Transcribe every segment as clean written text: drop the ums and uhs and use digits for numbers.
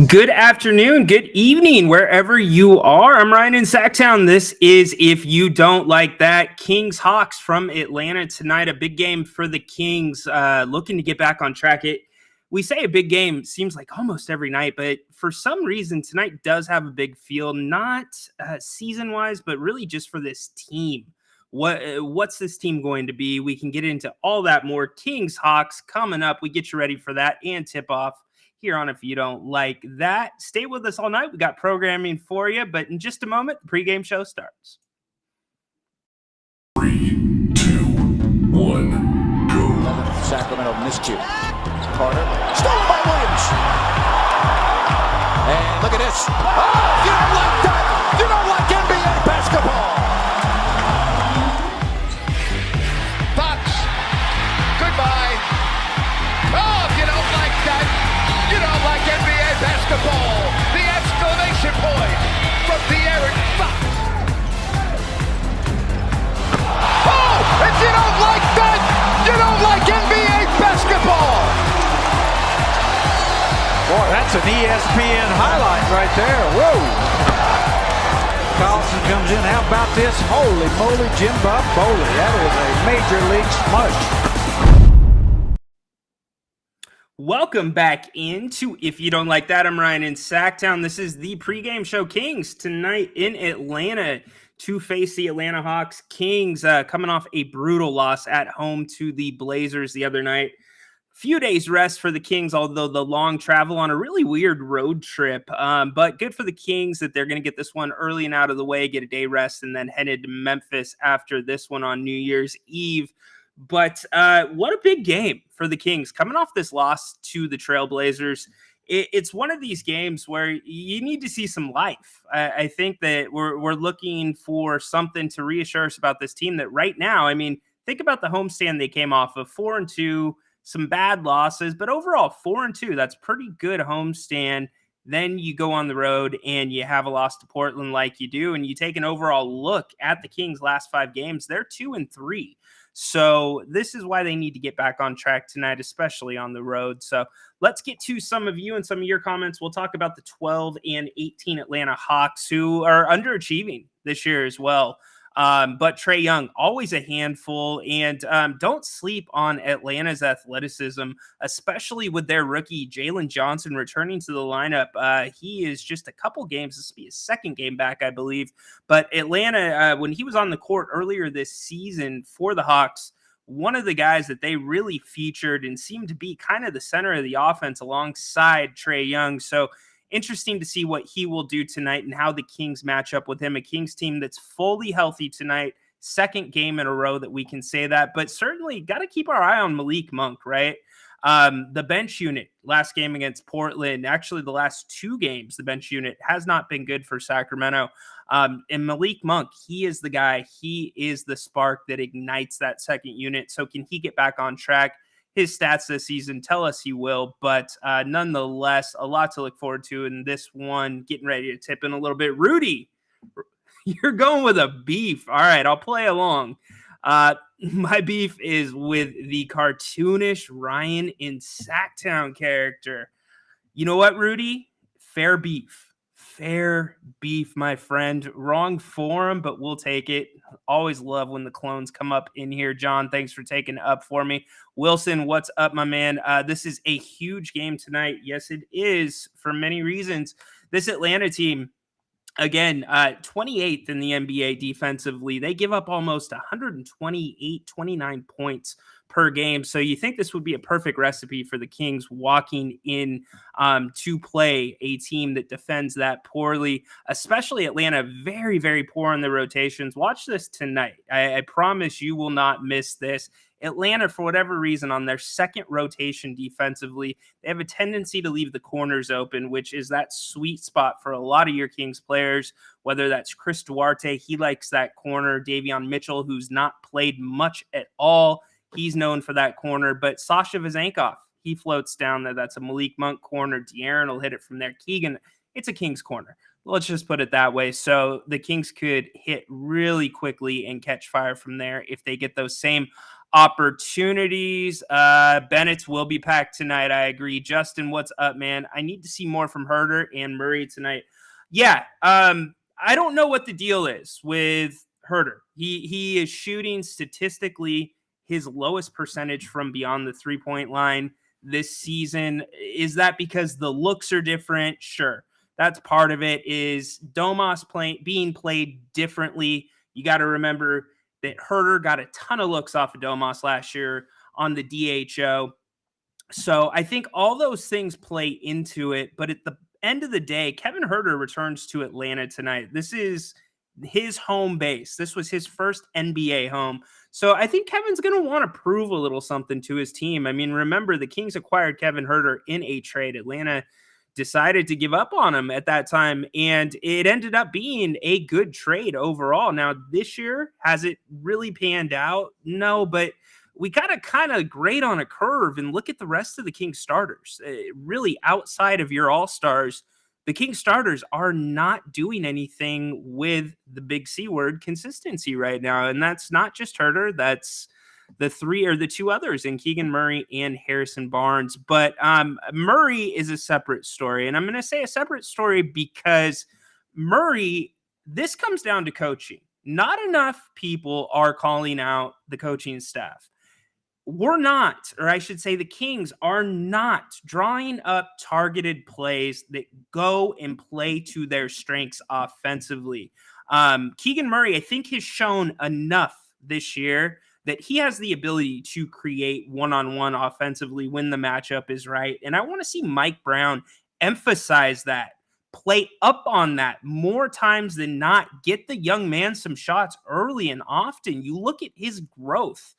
Good afternoon, good evening, wherever you are. I'm Ryan in Sacktown. This is If You Don't Like That, Kings Hawks from Atlanta tonight. A big game for the Kings, looking to get back on track. We say a big game seems like almost every night, but for some reason tonight does have a big feel, not season-wise, but really just for this team. What's this team going to be? We can get into all that more. Kings Hawks coming up. We get you ready for that and tip off here on If You Don't Like That. Stay with us all night. We got programming for you, but in just a moment, the pregame show starts. 3, 2, 1, go. Sacramento miscue. Carter, stolen by Williams. And look at this. Oh, you don't like that. You don't like NBA basketball. Fox, goodbye. Oh, if you don't like that, you don't like NBA basketball. The exclamation point from De'Aaron Fox. Oh, if you don't like that, you don't like NBA basketball. Boy, that's an ESPN highlight right there. Whoa. Carlson comes in. How about this? Holy moly, Jim Bob Bowley. That is a major league smudge. Welcome back into If You Don't Like That. I'm Ryan in Sacktown. This is the pregame show. Kings tonight in Atlanta to face the Atlanta Hawks. Kings coming off a brutal loss at home to the Blazers the other night. Few days rest for the Kings, although the long travel on a really weird road trip. But good for the Kings that they're going to get this one early and out of the way, get a day rest, and then headed to Memphis after this one on New Year's Eve. But what a big game for the Kings coming off this loss to the Trailblazers. It's one of these games where you need to see some life. I think that we're looking for something to reassure us about this team that right now, I mean, think about the homestand they came off of 4-2, some bad losses, but overall 4-2, that's pretty good homestand. Then you go on the road and you have a loss to Portland like you do, and you take an overall look at the Kings' last 5 games. They're 2-3. So this is why they need to get back on track tonight, especially on the road. So let's get to some of you and some of your comments. We'll talk about the 12-18 Atlanta Hawks, who are underachieving this year as well. But Trae Young, always a handful, and don't sleep on Atlanta's athleticism, especially with their rookie Jalen Johnson returning to the lineup. He is just a couple games. This will be his second game back, I believe. But Atlanta, when he was on the court earlier this season for the Hawks, one of the guys that they really featured and seemed to be kind of the center of the offense alongside Trae Young. So interesting to see what he will do tonight and how the Kings match up with him. A Kings team that's fully healthy tonight. Second game in a row that we can say that, but certainly got to keep our eye on Malik Monk, right? The bench unit last game against Portland, actually the last 2 games, the bench unit has not been good for Sacramento. And Malik Monk, he is the guy. He is the spark that ignites that second unit. So can he get back on track? His stats this season tell us he will, but nonetheless, a lot to look forward to in this one. Getting ready to tip in a little bit. Rudy, you're going with a beef. All right, I'll play along. My beef is with the cartoonish Ryan in Sacktown character. You know what, Rudy? Fair beef. Fair beef, my friend. Wrong forum, but we'll take it. Always love when the clones come up in here. John, thanks for taking up for me. Wilson, what's up, my man? This is a huge game tonight. Yes, it is for many reasons. This Atlanta team, again, 28th in the NBA defensively. They give up almost 29 points per game. So you think this would be a perfect recipe for the Kings walking in to play a team that defends that poorly, especially Atlanta, very, very poor in the rotations. Watch this tonight. I promise you will not miss this. Atlanta, for whatever reason, on their second rotation defensively, they have a tendency to leave the corners open, which is that sweet spot for a lot of your Kings players, whether that's Chris Duarte, he likes that corner, Davion Mitchell, who's not played much at all, he's known for that corner, but Sasha Vezenkov, he floats down there. That's a Malik Monk corner. De'Aaron will hit it from there. Keegan, it's a Kings corner. Let's just put it that way. So the Kings could hit really quickly and catch fire from there if they get those same opportunities. Bennett's will be packed tonight. I agree. Justin, what's up, man? I need to see more from Herter and Murray tonight. Yeah. I don't know what the deal is with Herter. He is shooting statistically his lowest percentage from beyond the 3-point line this season. Is that because the looks are different? Sure. That's part of it. Is Domas being played differently? You got to remember that Herter got a ton of looks off of Domas last year on the DHO. So I think all those things play into it. But at the end of the day, Kevin Herter returns to Atlanta tonight. This is his home base. This was his first NBA home. So I think Kevin's going to want to prove a little something to his team. I mean, remember, the Kings acquired Kevin Herter in a trade. Atlanta decided to give up on him at that time, and it ended up being a good trade overall. Now, this year, has it really panned out? No, but we got to kind of grade on a curve and look at the rest of the Kings starters. Really, outside of your all-stars, the Kings starters are not doing anything with the big C word, consistency, right now. And that's not just Herter. That's the two others in Keegan Murray and Harrison Barnes. But Murray is a separate story. And I'm going to say a separate story because Murray, this comes down to coaching. Not enough people are calling out the coaching staff. We're not, or I should say the Kings are not drawing up targeted plays that go and play to their strengths offensively. Keegan Murray, I think, has shown enough this year that he has the ability to create one-on-one offensively when the matchup is right. And I want to see Mike Brown emphasize that, play up on that more times than not, get the young man some shots early and often. You look at his growth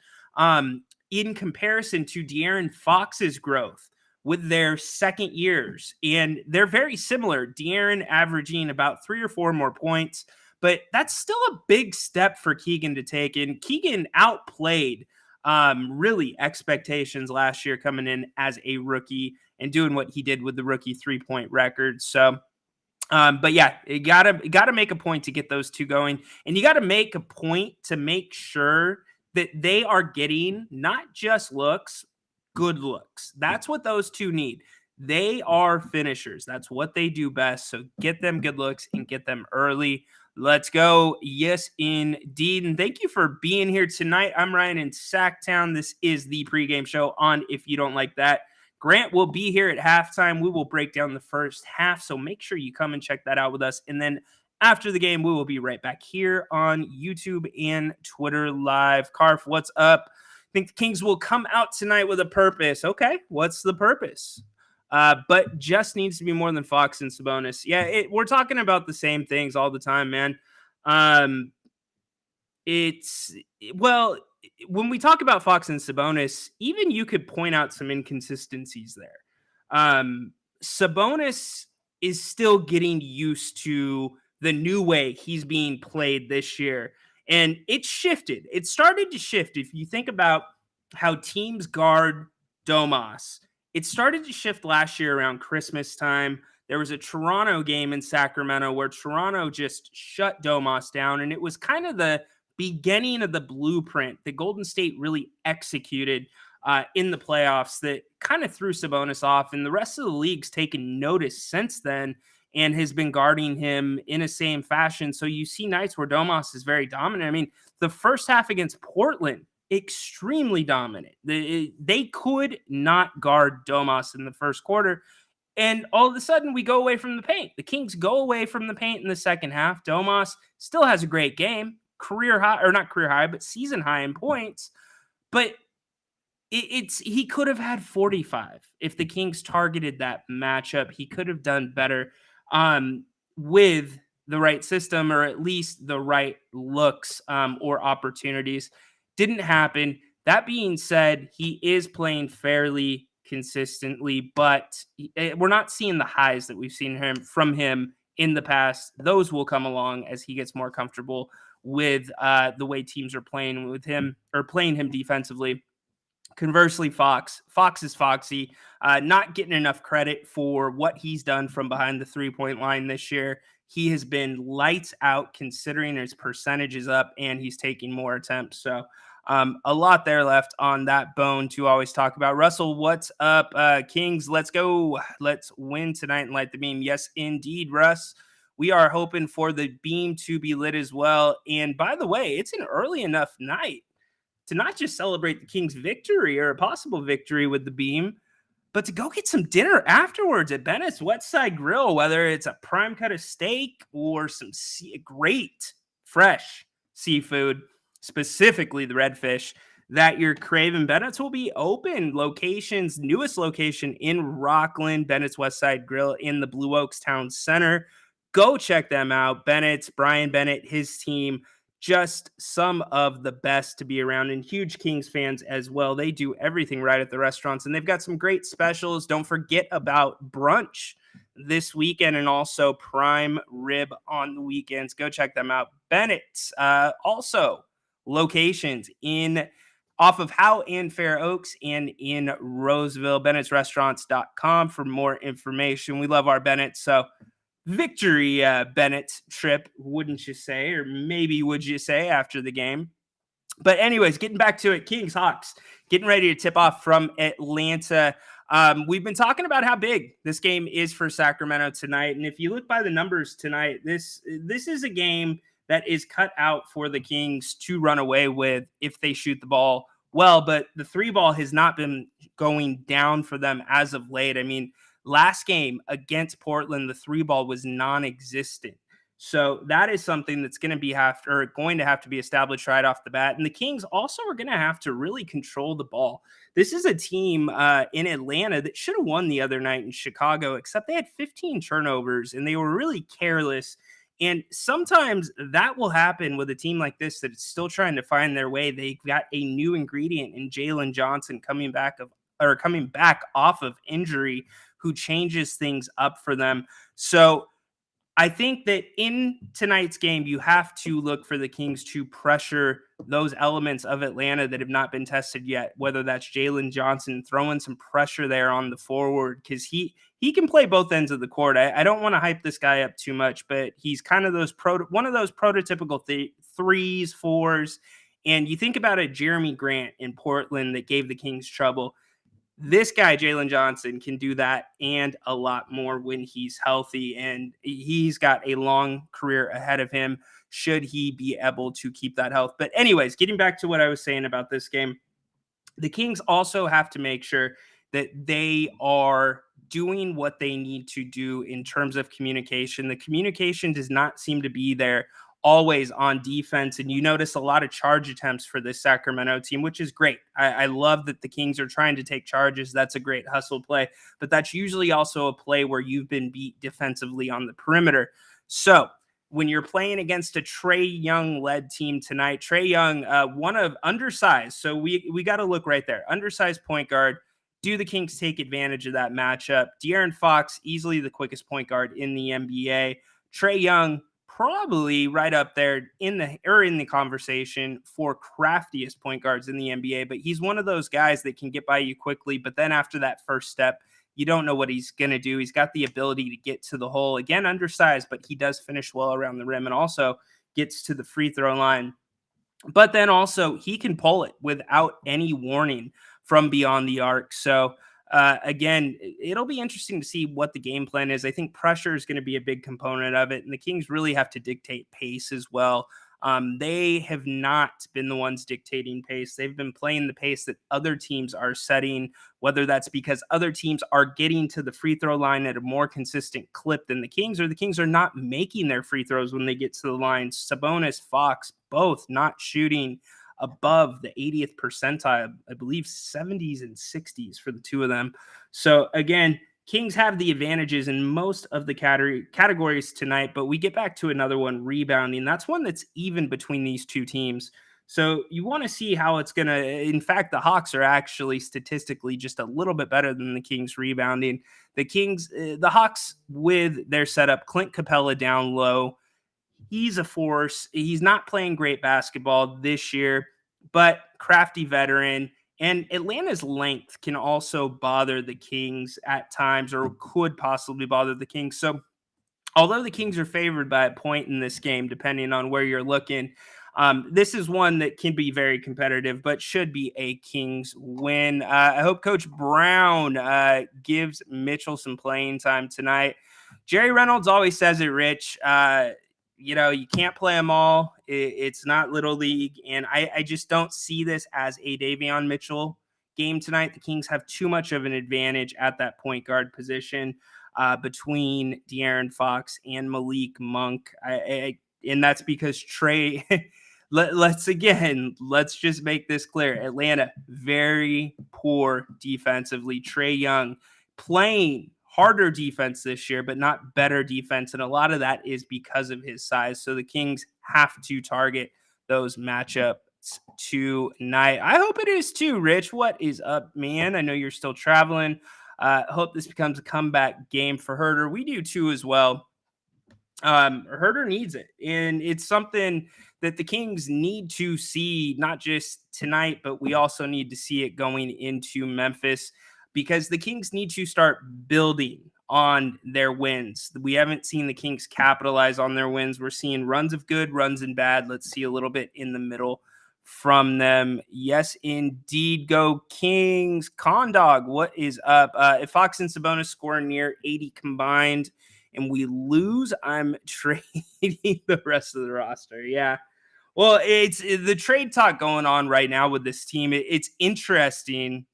in comparison to De'Aaron Fox's growth with their second years, and they're very similar. De'Aaron averaging about 3 or 4 more points, but that's still a big step for Keegan to take. And Keegan outplayed really expectations last year coming in as a rookie and doing what he did with the rookie 3-point record. So, but yeah, you gotta make a point to get those two going, and you got to make a point to make sure that they are getting not just looks, good looks. That's what those two need. They are finishers. That's what they do best. So get them good looks and get them early. Let's go. Yes, indeed. And thank you for being here tonight. I'm Ryan in Sacktown. This is the pregame show on If You Don't Like That. Grant will be here at halftime. We will break down the first half. So make sure you come and check that out with us. And then after the game, we will be right back here on YouTube and Twitter Live. Carf, what's up? I think the Kings will come out tonight with a purpose. Okay, what's the purpose? But just needs to be more than Fox and Sabonis. Yeah, we're talking about the same things all the time, man. When we talk about Fox and Sabonis, even you could point out some inconsistencies there. Sabonis is still getting used to the new way he's being played this year. And it shifted. It started to shift. If you think about how teams guard Domas, it started to shift last year around Christmas time. There was a Toronto game in Sacramento where Toronto just shut Domas down. And it was kind of the beginning of the blueprint that Golden State really executed in the playoffs that kind of threw Sabonis off. And the rest of the league's taken notice since then and has been guarding him in a same fashion. So you see nights where Domas is very dominant. I mean, the first half against Portland, extremely dominant. They could not guard Domas in the first quarter. And all of a sudden, we go away from the paint. The Kings go away from the paint in the second half. Domas still has a great game, career high, or not career high, but season high in points. But he could have had 45 if the Kings targeted that matchup. He could have done better with the right system, or at least the right looks or opportunities. Didn't happen. That being said, he is playing fairly consistently, but we're not seeing the highs that we've seen from him in the past. Those will come along as he gets more comfortable with the way teams are playing with him or playing him defensively. Conversely, Fox is Foxy, not getting enough credit for what he's done from behind the 3-point line this year. He has been lights out considering his percentage is up and he's taking more attempts. So A lot there left on that bone to always talk about. Russell, what's up? Kings, let's go. Let's win tonight and light the beam. Yes, indeed, Russ. We are hoping for the beam to be lit as well. And by the way, it's an early enough night to not just celebrate the Kings' victory or a possible victory with the beam, but to go get some dinner afterwards at Bennett's Westside Grill, whether it's a prime cut of steak or some great fresh seafood, specifically the redfish that you're craving. Bennett's will be open. Newest location in Rockland, Bennett's Westside Grill in the Blue Oaks Town Center. Go check them out. Bennett's, Brian Bennett, his team, just some of the best to be around, and huge Kings fans as well. They do everything right at the restaurants, and they've got some great specials. Don't forget about brunch this weekend and also prime rib on the weekends. Go check them out. Bennett's, also locations off of Howe and Fair Oaks and in Roseville. Bennett'sRestaurants.com for more information. We love our Bennett, so victory Bennett trip, wouldn't you say? Or maybe would you say after the game? But anyways, getting back to it, Kings Hawks getting ready to tip off from Atlanta. We've been talking about how big this game is for Sacramento tonight, and if you look by the numbers tonight, this is a game that is cut out for the Kings to run away with if they shoot the ball well. But the three ball has not been going down for them as of late. I mean, last game against Portland, the three ball was non-existent. So that is something that's going to have to be established right off the bat. And the Kings also are going to have to really control the ball. This is a team in Atlanta that should have won the other night in Chicago, except they had 15 turnovers and they were really careless. And sometimes that will happen with a team like this that is still trying to find their way. They got a new ingredient in Jalen Johnson coming back off of injury, who changes things up for them. So I think that in tonight's game, you have to look for the Kings to pressure those elements of Atlanta that have not been tested yet, whether that's Jalen Johnson throwing some pressure there on the forward, because he can play both ends of the court. I don't want to hype this guy up too much, but he's kind of one of those prototypical threes, fours. And you think about Jeremy Grant in Portland that gave the Kings trouble. This guy, Jalen Johnson, can do that and a lot more when he's healthy, and he's got a long career ahead of him should he be able to keep that health. But anyways, getting back to what I was saying about this game, the Kings also have to make sure that they are doing what they need to do in terms of communication. The communication does not seem to be there always on defense, and you notice a lot of charge attempts for this Sacramento team, which is great. I love that the Kings are trying to take charges. That's a great hustle play, but that's usually also a play where you've been beat defensively on the perimeter. So when you're playing against a Trae Young-led team tonight, Trae Young, one of undersized, so we got to look right there, undersized point guard. Do the Kings take advantage of that matchup? De'Aaron Fox, easily the quickest point guard in the NBA. Trae Young, probably right up there in the conversation for craftiest point guards in the NBA, but he's one of those guys that can get by you quickly. But then after that first step, you don't know what he's going to do. He's got the ability to get to the hole. Again, undersized, but he does finish well around the rim and also gets to the free throw line. But then also he can pull it without any warning from beyond the arc. So again, it'll be interesting to see what the game plan is. I think pressure is going to be a big component of it, and the Kings really have to dictate pace as well. They have not been the ones dictating pace. They've been playing the pace that other teams are setting, whether that's because other teams are getting to the free throw line at a more consistent clip than the Kings, or the Kings are not making their free throws when they get to the line. Sabonis, Fox, both not shooting above the 80th percentile, I believe 70s and 60s for the two of them. So again, Kings have the advantages in most of the categories tonight, but we get back to another one, rebounding. That's one that's even between these two teams. So you want to see how it's going to, in fact, the Hawks are actually statistically just a little bit better than the Kings rebounding. The Hawks with their setup, Clint Capella down low, he's a force. He's not playing great basketball this year, but crafty veteran. And Atlanta's length can also bother the Kings at times, or could possibly bother the Kings. So although the Kings are favored by a point in this game, depending on where you're looking, This is one that can be very competitive, but should be a Kings win. I hope Coach Brown gives Mitchell some playing time tonight. Jerry Reynolds always says it, Rich. You can't play them all. It's not Little League. And I just don't see this as a Davion Mitchell game tonight. The Kings have too much of an advantage at that point guard position between De'Aaron Fox and Malik Monk. And that's because Trey, let's just make this clear. Atlanta, very poor defensively. Trey Young playing harder defense this year, but not better defense. And a lot of that is because of his size. So the Kings have to target those matchups tonight. I hope it is too, Rich. What is up, man? I know you're still traveling. Hope this becomes a comeback game for Herder. We do too as well. Herder needs it, and it's something that the Kings need to see, not just tonight, but we also need to see it going into Memphis, because the Kings need to start building on their wins. We haven't seen the Kings capitalize on their wins. We're seeing runs of good, runs and bad. Let's see a little bit in the middle from them. Yes, indeed. Go Kings. Condog, what is up? If Fox and Sabonis score near 80 combined and we lose, I'm trading the rest of the roster. Yeah. Well, it's the trade talk going on right now with this team. It's interesting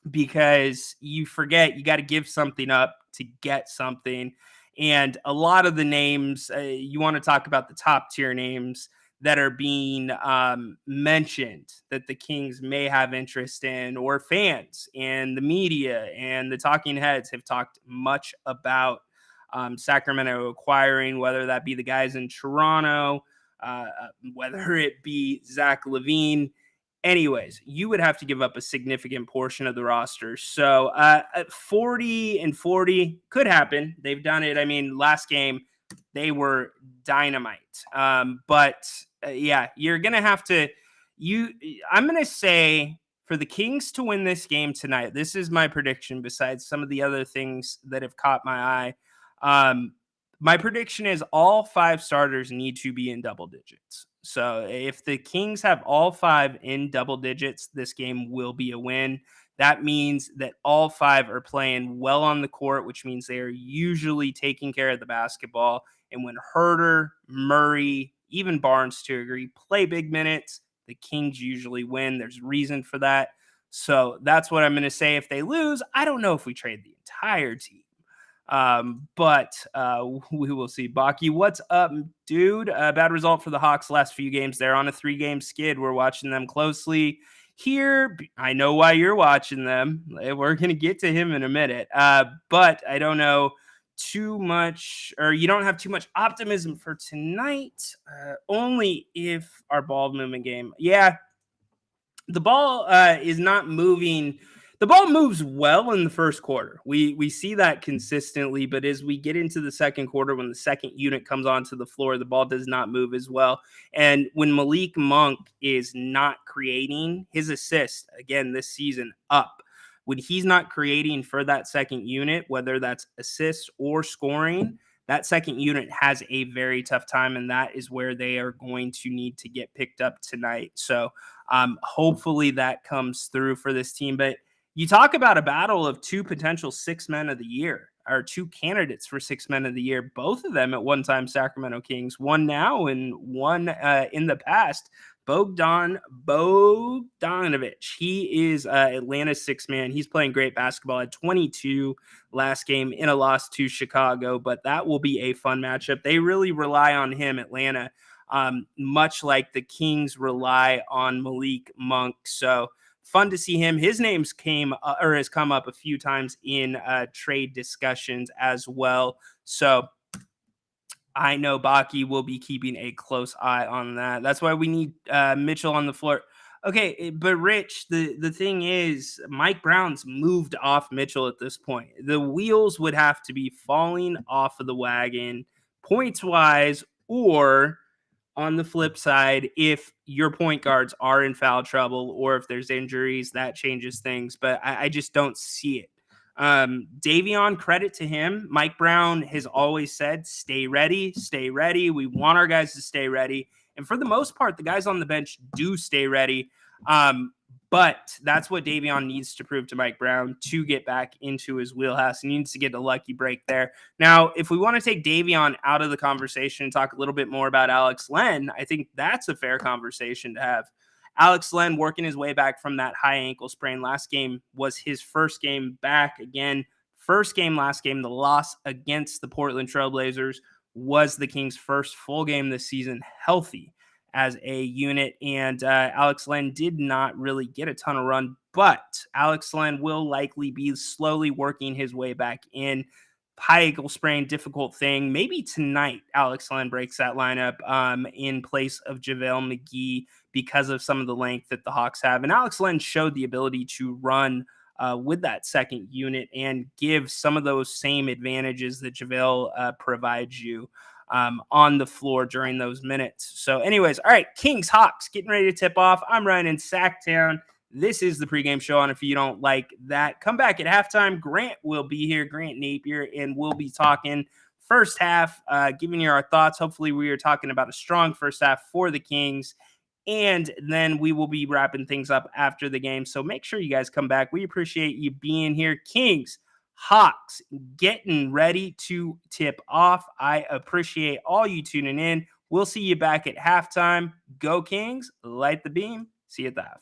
because you forget you got to give something up to get something. And a lot of the names, you want to talk about the top tier names that are being mentioned that the Kings may have interest in, or fans and the media and the talking heads have talked much about Sacramento acquiring, whether that be the guys in Toronto, whether it be Zach LaVine. Anyways, you would have to give up a significant portion of the roster. So 40 and 40 could happen. They've done it. I mean, last game, they were dynamite. Yeah, you're going to have to I'm going to say for the Kings to win this game tonight, this is my prediction besides some of the other things that have caught my eye. My prediction is all 5 starters need to be in double digits. So if the Kings have all 5 in double digits, this game will be a win. That means that all 5 are playing well on the court, which means they are usually taking care of the basketball. And when Herder, Murray, even Barnes to agree, play big minutes, the Kings usually win. There's reason for that. So that's what I'm going to say. If they lose, I don't know if we trade the entire team. But we will see. Baki, what's up, dude? Bad result for the Hawks last few games. They're on a 3-game skid. We're watching them closely here. I know why you're watching them. We're going to get to him in a minute. But I don't know too much, or you don't have too much optimism for tonight. Only if our ball movement game. Yeah, the ball is not moving. The ball moves well in the first quarter. We see that consistently, but as we get into the second quarter, when the second unit comes onto the floor, the ball does not move as well. And when Malik Monk is not creating, his assist, again, this season up. When he's not creating for that second unit, whether that's assists or scoring, that second unit has a very tough time, and that is where they are going to need to get picked up tonight. So hopefully that comes through for this team. But you talk about a battle of 2 potential 6 men of the year, or 2 candidates for 6 men of the year, both of them at one time Sacramento Kings, one now and one in the past. Bogdanovich. He is Atlanta's 6th man. He's playing great basketball. Had 22 last game in a loss to Chicago, but that will be a fun matchup. They really rely on him, Atlanta, much like the Kings rely on Malik Monk. So fun to see him. His name's has come up a few times in trade discussions as well. So I know Baki will be keeping a close eye on that. That's why we need Mitchell on the floor. Okay, but Rich, the thing is, Mike Brown's moved off Mitchell at this point. The wheels would have to be falling off of the wagon points-wise, or on the flip side, if your point guards are in foul trouble or if there's injuries, that changes things. But I just don't see it. Davion, credit to him. Mike Brown has always said, stay ready, stay ready. We want our guys to stay ready. And for the most part, the guys on the bench do stay ready. But that's what Davion needs to prove to Mike Brown to get back into his wheelhouse. He needs to get a lucky break there. Now, if we want to take Davion out of the conversation and talk a little bit more about Alex Len, I think that's a fair conversation to have. Alex Len working his way back from that high ankle sprain. Last game was his first game back. Again, first game last game, the loss against the Portland Trailblazers was the Kings' first full game this season healthy as a unit. And Alex Len did not really get a ton of run, but Alex Len will likely be slowly working his way back in. High ankle sprain, difficult thing. Maybe tonight Alex Len breaks that lineup in place of JaVale McGee because of some of the length that the Hawks have. And Alex Len showed the ability to run with that second unit and give some of those same advantages that JaVale provides you on the floor during those minutes. So anyways, all right, Kings, Hawks, getting ready to tip off. I'm Ryan in Sacktown. This is the pregame show, and if you don't like that, come back at halftime. Grant will be here, Grant Napier, and we'll be talking first half, giving you our thoughts. Hopefully we are talking about a strong first half for the Kings, and then we will be wrapping things up after the game. So make sure you guys come back. We appreciate you being here. Kings, Hawks, getting ready to tip off. I appreciate all you tuning in. We'll see you back at halftime. Go Kings, light the beam. See you at the half.